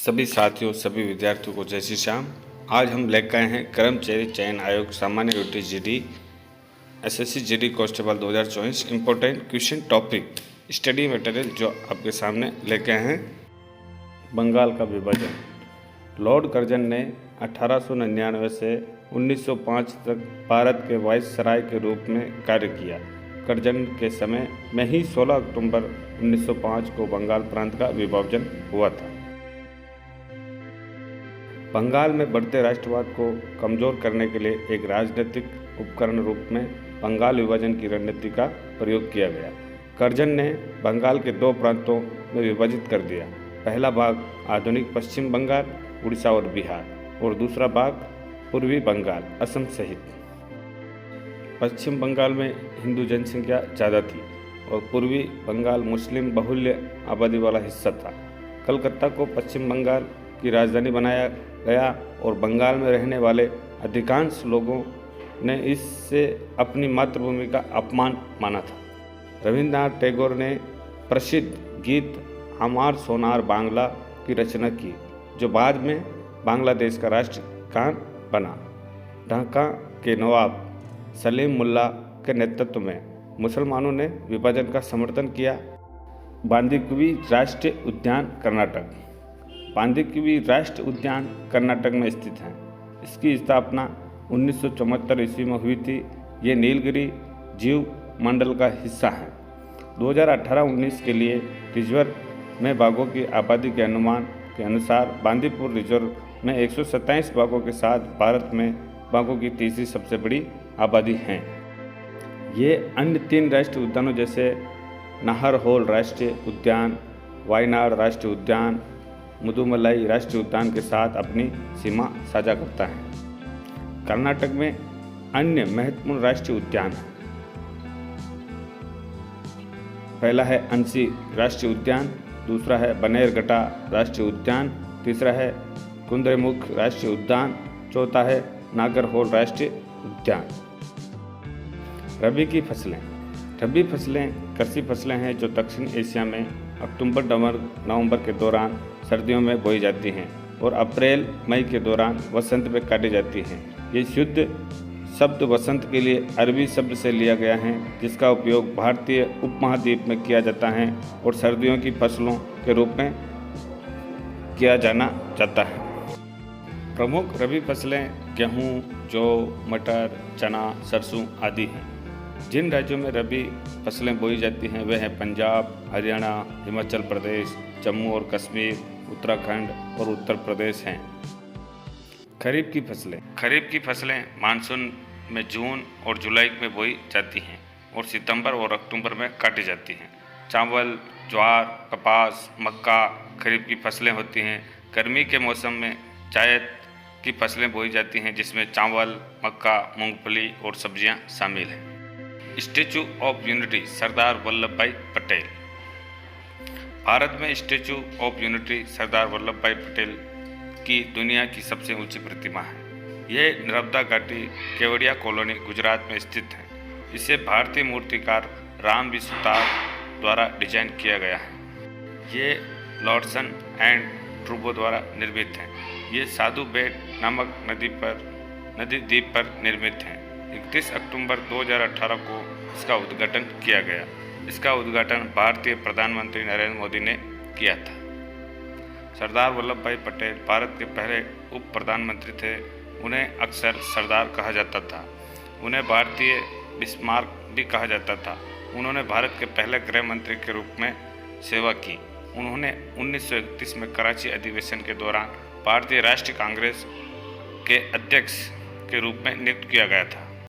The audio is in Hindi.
सभी साथियों, सभी विद्यार्थियों को जय श्री श्याम। आज हम लेकर आए हैं कर्मचारी चयन आयोग सामान्य duty GD SSC GD constable 2024 important question topic study material जो आपके सामने लेके आए हैं। बंगाल का विभाजन। लॉर्ड कर्जन ने 1899 से 1905 तक भारत के वाइसराय के रूप में कार्य किया। कर्जन के समय में ही 16 अक्टूबर 1905 को बंगाल प्रांत का विभाजन हुआ था। बंगाल में बढ़ते राष्ट्रवाद को कमजोर करने के लिए एक राजनीतिक उपकरण रूप में बंगाल विभाजन की रणनीति का प्रयोग किया गया। कर्जन ने बंगाल के दो प्रांतों में विभाजित कर दिया। पहला भाग आधुनिक पश्चिम बंगाल, उड़ीसा और बिहार, और दूसरा भाग पूर्वी बंगाल, असम सहित। पश्चिम बंगाल में हिंदू जनसंख्या ज़्यादा थी और पूर्वी बंगाल मुस्लिम बहुल्य आबादी वाला हिस्सा था। कलकत्ता को पश्चिम बंगाल की राजधानी बनाया गया और बंगाल में रहने वाले अधिकांश लोगों ने इससे अपनी मातृभूमि का अपमान माना था। रविंद्रनाथ टैगोर ने प्रसिद्ध गीत हमार सोनार बांग्ला की रचना की, जो बाद में बांग्लादेश का राष्ट्रगान बना। ढाका के नवाब सलीम मुल्ला के नेतृत्व में मुसलमानों ने विभाजन का समर्थन किया। बांदीकुई राष्ट्रीय उद्यान कर्नाटक। बांदीकुई राष्ट्रीय उद्यान कर्नाटक में स्थित है। इसकी स्थापना 1974 ईस्वी में हुई थी। ये नीलगिरी जीव मंडल का हिस्सा है। 2018-19 के लिए रिजर्व में बाघों की आबादी के अनुमान के अनुसार बांदीपुर रिजर्व में 127 बाघों के साथ भारत में बाघों की तीसरी सबसे बड़ी आबादी है। ये अन्य 3 राष्ट्रीय उद्यानों जैसे नाहरहोल राष्ट्रीय उद्यान, वायनाड राष्ट्रीय उद्यान, मुदुमलाई राष्ट्रीय उद्यान के साथ अपनी सीमा साझा करता है। कर्नाटक में अन्य महत्वपूर्ण राष्ट्रीय उद्यान हैं। पहला है अंसी राष्ट्रीय उद्यान, दूसरा है बनेरघट्टा राष्ट्रीय उद्यान, तीसरा है कुद्रेमुख राष्ट्रीय उद्यान, चौथा है नागरहोल राष्ट्रीय उद्यान। रबी की फसलें। रबी फसलें कृषि फसलें हैं जो दक्षिण एशिया में अक्टूबर नवंबर के दौरान सर्दियों में बोई जाती हैं और अप्रैल मई के दौरान वसंत में काटी जाती हैं। ये शुद्ध शब्द वसंत के लिए अरबी शब्द से लिया गया है, जिसका उपयोग भारतीय उपमहाद्वीप में किया जाता है और सर्दियों की फसलों के रूप में किया जाना जाता है। प्रमुख रबी फसलें गेहूँ, जौ, मटर, चना, सरसों आदि हैं। जिन राज्यों में रबी फसलें बोई जाती हैं वे हैं पंजाब, हरियाणा, हिमाचल प्रदेश, जम्मू और कश्मीर, उत्तराखंड और उत्तर प्रदेश हैं। खरीफ की फसलें। खरीफ की फसलें मानसून में जून और जुलाई में बोई जाती हैं और सितंबर और अक्टूबर में काटी जाती हैं। चावल, ज्वार, कपास, मक्का खरीफ की फसलें होती हैं। गर्मी के मौसम में जायद की फसलें बोई जाती हैं, जिसमें चावल, मक्का, मूंगफली और सब्जियां शामिल हैं। Statue of unity Sardar Vallabh भाई पटेल। भारत में statue of unity Sardar Vallabh भाई पटेल की दुनिया की सबसे ऊंची प्रतिमा है। यह नर्मदा घाटी केवड़िया कॉलोनी गुजरात में स्थित है। इसे भारतीय मूर्तिकार राम बी सुतार द्वारा डिजाइन किया गया है। ये लॉर्डसन एंड ट्रूबो द्वारा निर्मित है। ये साधु बेट नामक नदी द्वीप पर निर्मित है। 31 अक्टूबर 2018 को इसका उद्घाटन किया गया। इसका उद्घाटन भारतीय प्रधानमंत्री नरेंद्र मोदी ने किया था। सरदार वल्लभ भाई पटेल भारत के पहले उप प्रधानमंत्री थे। उन्हें अक्सर सरदार कहा जाता था। उन्हें भारतीय बिस्मार्क भी कहा जाता था। उन्होंने भारत के पहले गृह मंत्री के रूप में सेवा की। उन्होंने 1931 में कराची अधिवेशन के दौरान भारतीय राष्ट्रीय कांग्रेस के अध्यक्ष के रूप में नियुक्त किया गया था।